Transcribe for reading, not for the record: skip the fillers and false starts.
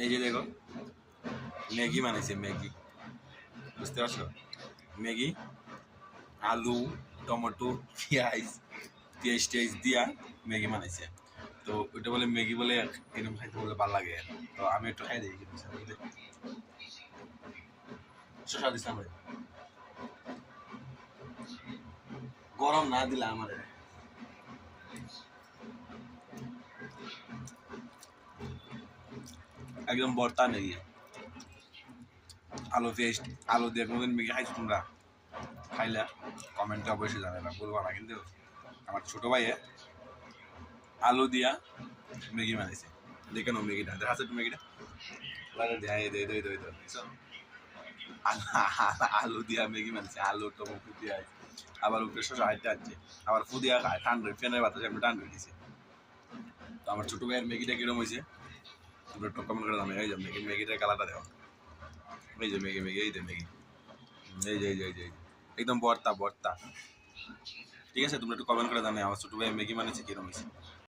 এই যে দেখো ম্যাগি বানাইছে ম্যাগি, বুঝতে পারছো? ম্যাগি আলু টমেটো পেঁয়াজ পেঁয়াজ টেয়াজ দিয়া ম্যাগি বানাইছে। তো ওইটা বলে ম্যাগি বলে এরকম খাইতে বলে ভালো লাগে। তো আমি একটু খাই দিই বুঝলে, শসা দিচ্ছি আমার, গরম না দিলে আমার একদম বর্তা ম্যাগি, আলু পেস্ট আলু দিয়ে কোনোদিন ম্যাগি খাইছো তোমরা? খাইলা কমেন্টে অবশ্যই জানাবা, বলবা না কিন্তু। আমার ছোট ভাইয়ে আলু দিয়া ম্যাগি বানাইছে, দেখে নো ম্যাগিটা দেখাচ্ছে একটু ম্যাগিটা, আলু দিয়া ম্যাগি বানাইছে, আলু টমেটো পেঁয়াজ আবার উপরে শসা হাইটে আছে, আবার ফুদিয়া খায় ঠান্ডা ফ্যানের বাতাসে আমি ঠান্ডা দিয়েছি। তো আমার ছোট ভাইয়ের ম্যাগিটা কিরম হয়েছে তোমরা একটু কমেন্ট করে জানাবে। এই যে ম্যাগি, ম্যাগিটার কালারটা দেখো, এই যে ম্যাগি ম্যাগি এই যে ম্যাগি, এই যে একদম বর্তা বর্তা। ঠিক আছে, তোমরা একটু কমেন্ট করে জানাবে আমার ছোট ভাই ম্যাগি বানিয়েছে কিরম হয়েছে।